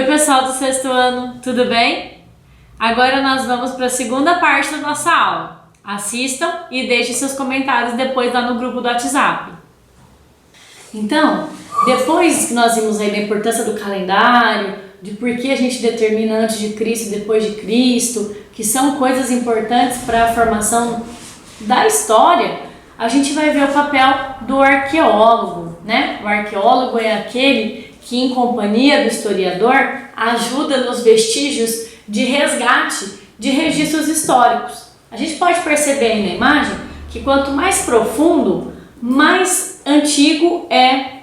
Oi pessoal do sexto ano, tudo bem? Agora nós vamos para a segunda parte da nossa aula. Assistam e deixem seus comentários depois lá no grupo do WhatsApp. Então, depois que nós vimos aí da importância do calendário, de por que a gente determina antes de Cristo e depois de Cristo, que são coisas importantes para a formação da história, a gente vai ver o papel do arqueólogo, né? O arqueólogo é aquele que, em companhia do historiador, ajuda nos vestígios de resgate de registros históricos. A gente pode perceber aí na imagem que quanto mais profundo, mais antigo é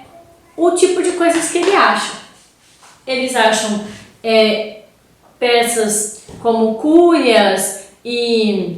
o tipo de coisas que ele acha. Eles acham peças como cúrias e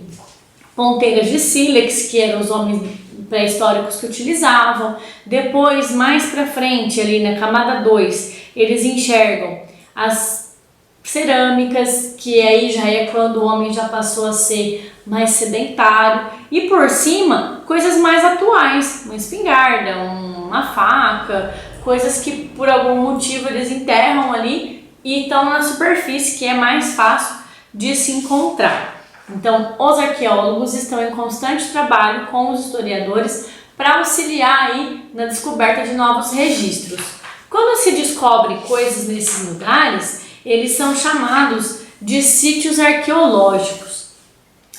ponteiras de sílex, que eram os homens pré-históricos que utilizavam. Depois, mais para frente, ali na camada 2, eles enxergam as cerâmicas, que aí já é quando o homem já passou a ser mais sedentário. E por cima, coisas mais atuais, uma espingarda, uma faca, coisas que por algum motivo eles enterram ali e estão na superfície, que é mais fácil de se encontrar. Então, os arqueólogos estão em constante trabalho com os historiadores para auxiliar aí na descoberta de novos registros. Quando se descobre coisas nesses lugares, eles são chamados de sítios arqueológicos.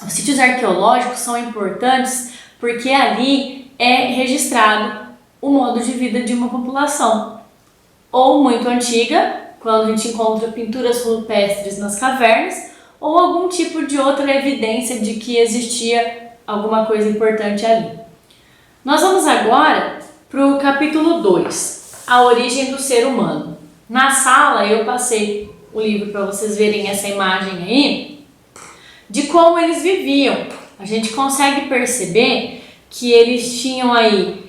Os sítios arqueológicos são importantes porque ali é registrado o modo de vida de uma população, ou muito antiga, quando a gente encontra pinturas rupestres nas cavernas, ou algum tipo de outra evidência de que existia alguma coisa importante ali. Nós vamos agora para o capítulo 2, a origem do ser humano. Na sala eu passei o livro para vocês verem essa imagem aí, de como eles viviam. A gente consegue perceber que eles tinham aí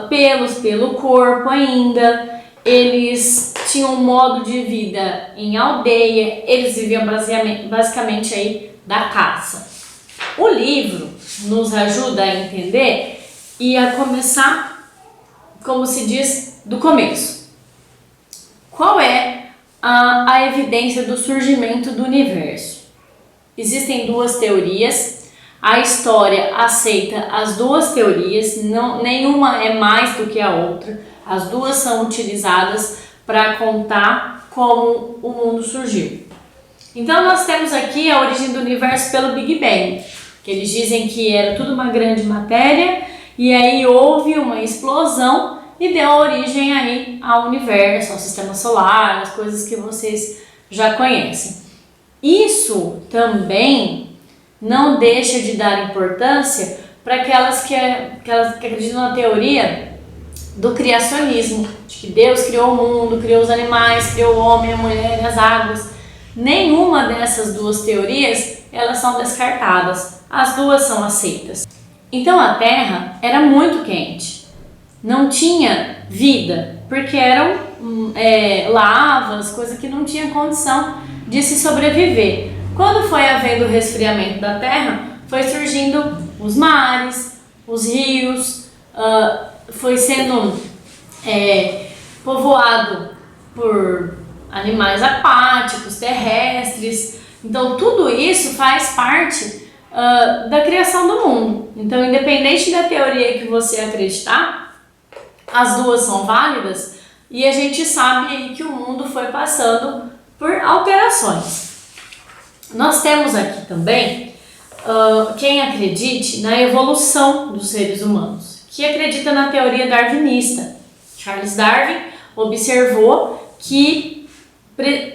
pelos pelo corpo ainda, eles tinham um modo de vida em aldeia, eles viviam basicamente aí da caça. O livro nos ajuda a entender e a começar, como se diz, do começo. Qual é a evidência do surgimento do universo? Existem duas teorias. A história aceita as duas teorias, nenhuma é mais do que a outra. As duas são utilizadas para contar como o mundo surgiu. Então nós temos aqui a origem do universo pelo Big Bang, que eles dizem que era tudo uma grande matéria e aí houve uma explosão e deu origem aí ao universo, ao sistema solar, as coisas que vocês já conhecem. Isso também não deixa de dar importância para aquelas que acreditam na teoria do criacionismo, de que Deus criou o mundo, criou os animais, criou o homem, a mulher e as águas. Nenhuma dessas duas teorias, elas são descartadas, as duas são aceitas. Então a Terra era muito quente, não tinha vida, porque eram lavas, coisa que não tinha condição de se sobreviver. Quando foi havendo o resfriamento da Terra, foi surgindo os mares, os rios, foi sendo povoado por animais aquáticos, terrestres. Então tudo isso faz parte da criação do mundo. Então, independente da teoria que você acreditar, as duas são válidas e a gente sabe aí que o mundo foi passando por alterações. Nós temos aqui também quem acredite na evolução dos seres humanos, que acredita na teoria darwinista. Charles Darwin observou que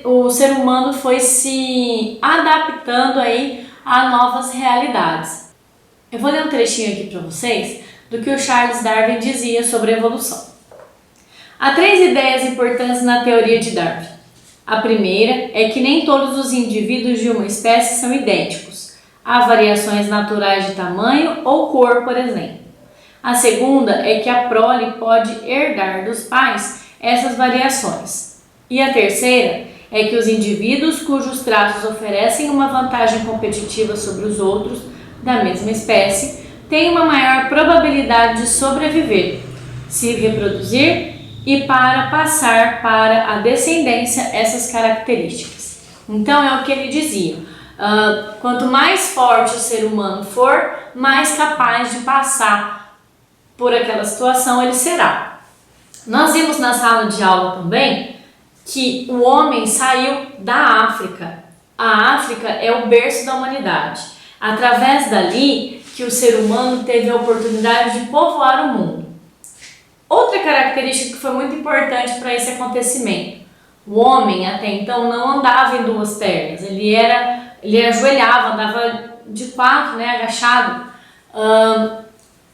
o ser humano foi se adaptando aí a novas realidades. Eu vou ler um trechinho aqui para vocês do que o Charles Darwin dizia sobre a evolução. Há 3 ideias importantes na teoria de Darwin. A primeira é que nem todos os indivíduos de uma espécie são idênticos. Há variações naturais de tamanho ou cor, por exemplo. A segunda é que a prole pode herdar dos pais essas variações. E a terceira é que os indivíduos cujos traços oferecem uma vantagem competitiva sobre os outros da mesma espécie têm uma maior probabilidade de sobreviver, se reproduzir e para passar para a descendência essas características. Então é o que ele dizia, quanto mais forte o ser humano for, mais capaz de passar por aquela situação ele será. Nós vimos na sala de aula também que o homem saiu da África. A África é o berço da humanidade. Através dali que o ser humano teve a oportunidade de povoar o mundo. Outra característica que foi muito importante para esse acontecimento: o homem até então não andava em duas pernas, ele ajoelhava, andava de quatro, né, agachado,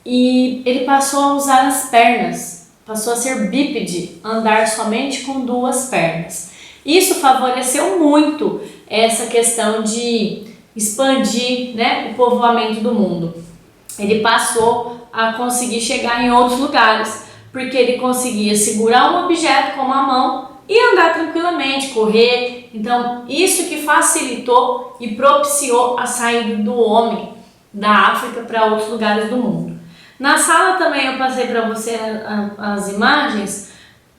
e ele passou a usar as pernas, passou a ser bípede, andar somente com duas pernas. Isso favoreceu muito essa questão de expandir, né, o povoamento do mundo. Ele passou a conseguir chegar em outros lugares, porque ele conseguia segurar um objeto com uma mão e andar tranquilamente, correr. Então, isso que facilitou e propiciou a saída do homem da África para outros lugares do mundo. Na sala também eu passei para você as imagens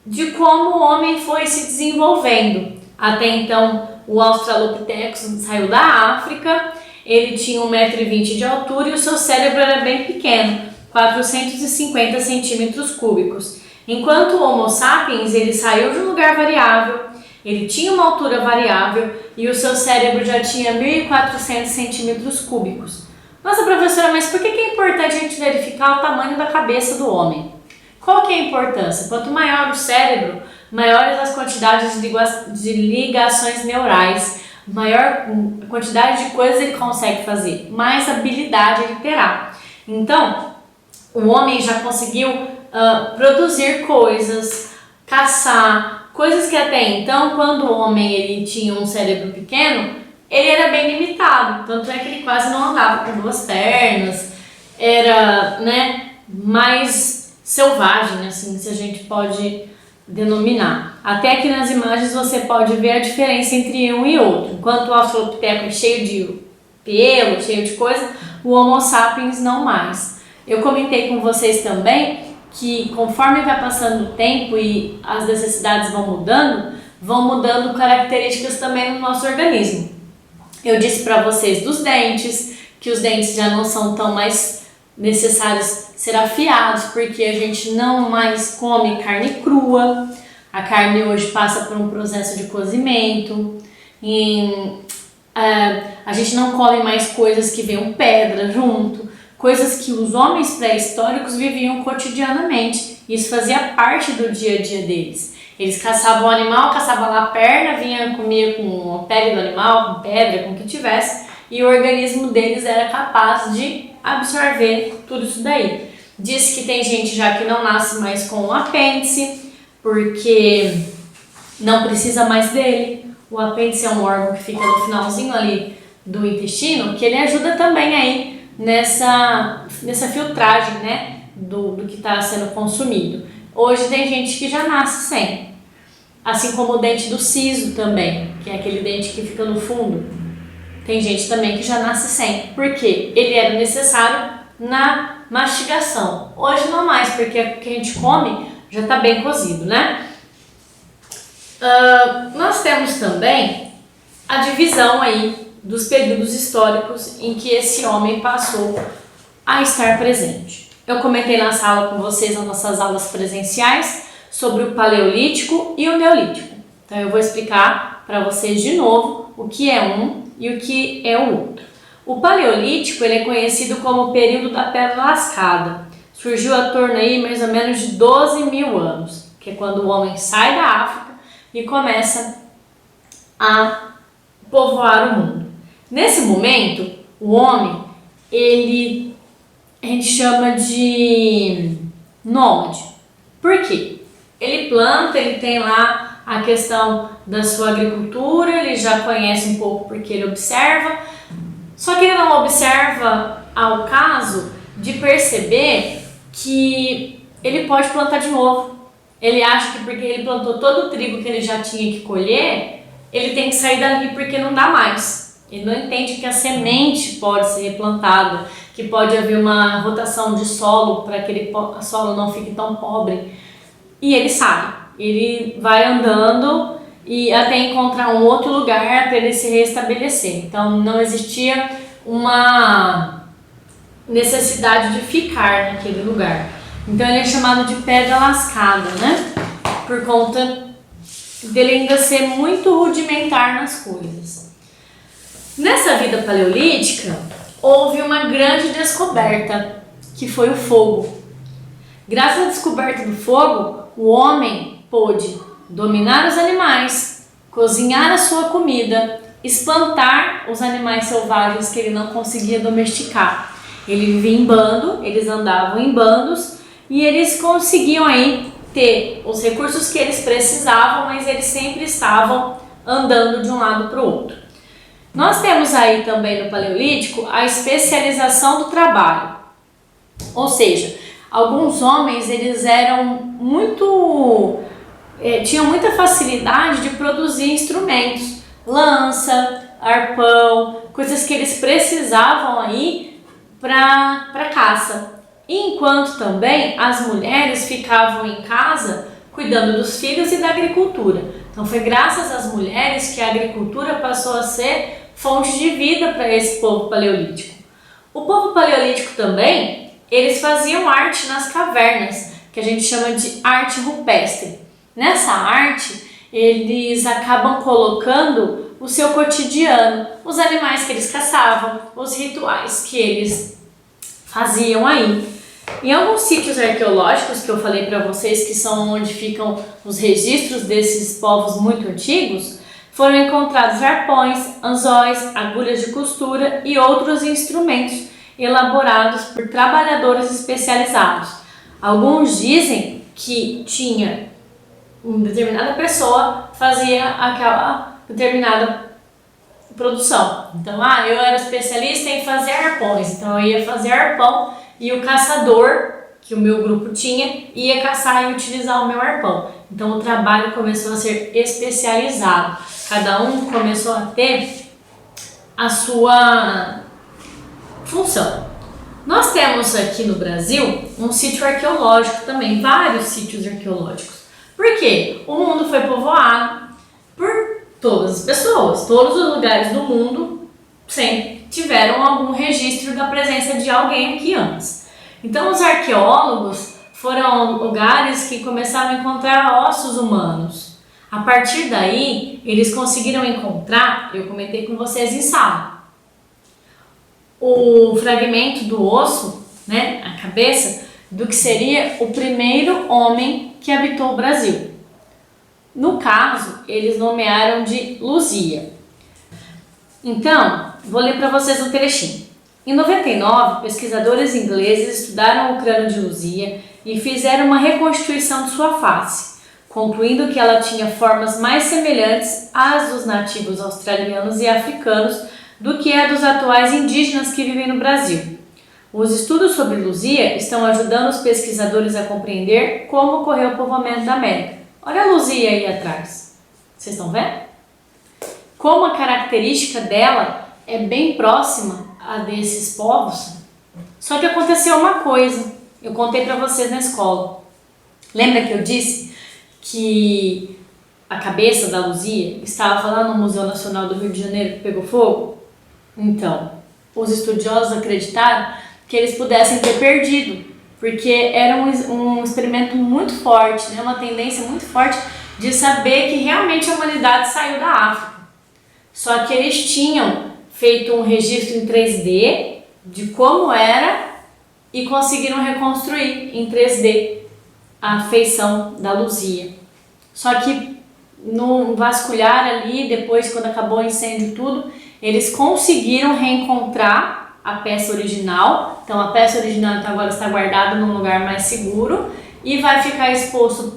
de como o homem foi se desenvolvendo. Até então, o Australopithecus saiu da África, ele tinha 1,20 m de altura e o seu cérebro era bem pequeno, 450 centímetros cúbicos. Enquanto o Homo sapiens, ele saiu de um lugar variável, ele tinha uma altura variável e o seu cérebro já tinha 1.400 centímetros cúbicos. Nossa, professora, mas por que é importante a gente verificar o tamanho da cabeça do homem? Qual que é a importância? Quanto maior o cérebro, maiores as quantidades de ligações neurais, maior a quantidade de coisas ele consegue fazer, mais habilidade ele terá. Então, o homem já conseguiu produzir coisas, caçar, coisas que até então, quando o homem ele tinha um cérebro pequeno, ele era bem limitado, tanto é que ele quase não andava com duas pernas, era, né, mais selvagem, assim, se a gente pode denominar. Até aqui nas imagens você pode ver a diferença entre um e outro. Enquanto o Australopithecus é cheio de pelo, cheio de coisa, o Homo sapiens não mais. Eu comentei com vocês também que conforme vai passando o tempo e as necessidades vão mudando características também no nosso organismo. Eu disse para vocês dos dentes, que os dentes já não são tão mais necessários ser afiados, porque a gente não mais come carne crua. A carne hoje passa por um processo de cozimento. A gente não come mais coisas que venham pedra junto, coisas que os homens pré-históricos viviam cotidianamente. Isso fazia parte do dia a dia deles. Eles caçavam o animal, caçavam lá a perna, comia com a pele do animal, com pedra, com o que tivesse, e o organismo deles era capaz de absorver tudo isso daí. Diz que tem gente já que não nasce mais com o apêndice, porque não precisa mais dele. O apêndice é um órgão que fica no finalzinho ali do intestino, que ele ajuda também aí nessa filtragem, né, do que está sendo consumido. Hoje tem gente que já nasce sem, assim como o dente do siso também, que é aquele dente que fica no fundo. Tem gente também que já nasce sem, porque ele era necessário na mastigação. Hoje não mais, porque o que a gente come já está bem cozido, né? Nós temos também a divisão aí dos períodos históricos em que esse homem passou a estar presente. Eu comentei na sala com vocês, nas nossas aulas presenciais, sobre o Paleolítico e o Neolítico. Então eu vou explicar para vocês de novo o que é um e o que é o outro. O Paleolítico ele é conhecido como o período da Pedra Lascada. Surgiu a torno aí mais ou menos de 12.000 anos, que é quando o homem sai da África e começa a povoar o mundo. Nesse momento, o homem, a gente chama de nômade. Por quê? Ele planta, ele tem lá a questão da sua agricultura, ele já conhece um pouco porque ele observa, só que ele não observa ao caso de perceber que ele pode plantar de novo. Ele acha que porque ele plantou todo o trigo que ele já tinha que colher, ele tem que sair dali porque não dá mais. Ele não entende que a semente pode ser replantada, que pode haver uma rotação de solo para que aquele solo não fique tão pobre. e ele sai. Ele vai andando e até encontrar um outro lugar para ele se restabelecer. Então não existia uma necessidade de ficar naquele lugar. Então ele é chamado de pedra lascada, né? Por conta dele ainda ser muito rudimentar nas coisas. Nessa vida paleolítica, houve uma grande descoberta, que foi o fogo. Graças à descoberta do fogo, o homem pôde dominar os animais, cozinhar a sua comida, espantar os animais selvagens que ele não conseguia domesticar. Ele vivia em bando, eles andavam em bandos e eles conseguiam aí ter os recursos que eles precisavam, mas eles sempre estavam andando de um lado para o outro. Nós temos aí também no Paleolítico a especialização do trabalho, ou seja, alguns homens eles eram tinham muita facilidade de produzir instrumentos, lança, arpão, coisas que eles precisavam aí para caça. Enquanto também as mulheres ficavam em casa cuidando dos filhos e da agricultura. Então foi graças às mulheres que a agricultura passou a ser fonte de vida para esse povo paleolítico. O povo paleolítico também, eles faziam arte nas cavernas, que a gente chama de arte rupestre. Nessa arte, eles acabam colocando o seu cotidiano, os animais que eles caçavam, os rituais que eles faziam aí. Em alguns sítios arqueológicos que eu falei para vocês, que são onde ficam os registros desses povos muito antigos, foram encontrados arpões, anzóis, agulhas de costura e outros instrumentos elaborados por trabalhadores especializados. Alguns dizem que tinha uma determinada pessoa fazia aquela determinada produção. Então, eu era especialista em fazer arpões, então eu ia fazer arpão e o caçador, que o meu grupo tinha, ia caçar e utilizar o meu arpão. Então o trabalho começou a ser especializado. Cada um começou a ter a sua função. Nós temos aqui no Brasil um sítio arqueológico também, vários sítios arqueológicos. Por quê? O mundo foi povoado por todas as pessoas, todos os lugares do mundo sempre tiveram algum registro da presença de alguém aqui antes. Então os arqueólogos foram lugares que começaram a encontrar ossos humanos. A partir daí, eles conseguiram encontrar, eu comentei com vocês em sala, o fragmento do osso, né, a cabeça, do que seria o primeiro homem que habitou o Brasil. No caso, eles nomearam de Luzia. Então, vou ler para vocês um trechinho. Em 99, pesquisadores ingleses estudaram o crânio de Luzia e fizeram uma reconstituição de sua face, concluindo que ela tinha formas mais semelhantes às dos nativos australianos e africanos do que a dos atuais indígenas que vivem no Brasil. Os estudos sobre Luzia estão ajudando os pesquisadores a compreender como ocorreu o povoamento da América. Olha a Luzia aí atrás. Vocês estão vendo? Como a característica dela é bem próxima a desses povos. Só que aconteceu uma coisa. Eu contei para vocês na escola. Lembra que eu disse que a cabeça da Luzia estava lá no Museu Nacional do Rio de Janeiro que pegou fogo? Então, os estudiosos acreditaram que eles pudessem ter perdido, porque era um experimento muito forte, né? Uma tendência muito forte de saber que realmente a humanidade saiu da África. Só que eles tinham feito um registro em 3D de como era e conseguiram reconstruir em 3D a feição da Luzia. Só que no vasculhar ali, depois quando acabou o incêndio e tudo, eles conseguiram reencontrar a peça original. Então a peça original agora está guardada num lugar mais seguro e vai ficar exposto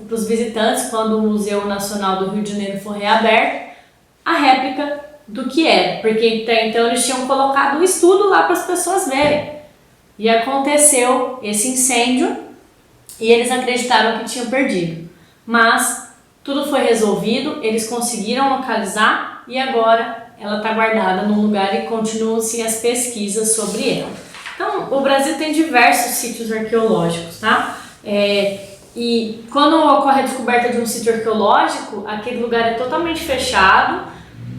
para os visitantes quando o Museu Nacional do Rio de Janeiro for reaberto, a réplica do que era, porque até então eles tinham colocado o estudo lá para as pessoas verem. E aconteceu esse incêndio e eles acreditaram que tinham perdido. Mas tudo foi resolvido, eles conseguiram localizar e agora ela está guardada num lugar e continuam-se as pesquisas sobre ela. Então, o Brasil tem diversos sítios arqueológicos, tá? E quando ocorre a descoberta de um sítio arqueológico, aquele lugar é totalmente fechado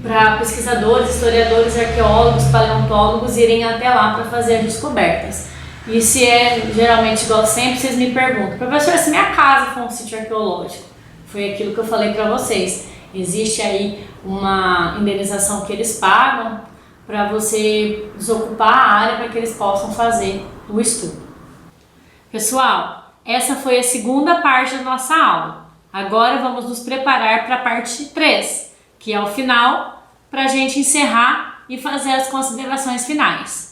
para pesquisadores, historiadores, arqueólogos, paleontólogos irem até lá para fazer as descobertas. E se é geralmente igual sempre, vocês me perguntam, professor, se minha casa for um sítio arqueológico, foi aquilo que eu falei para vocês. Existe aí uma indenização que eles pagam para você desocupar a área para que eles possam fazer o estudo. Pessoal, essa foi a segunda parte da nossa aula. Agora vamos nos preparar para a parte 3, que é o final, para a gente encerrar e fazer as considerações finais.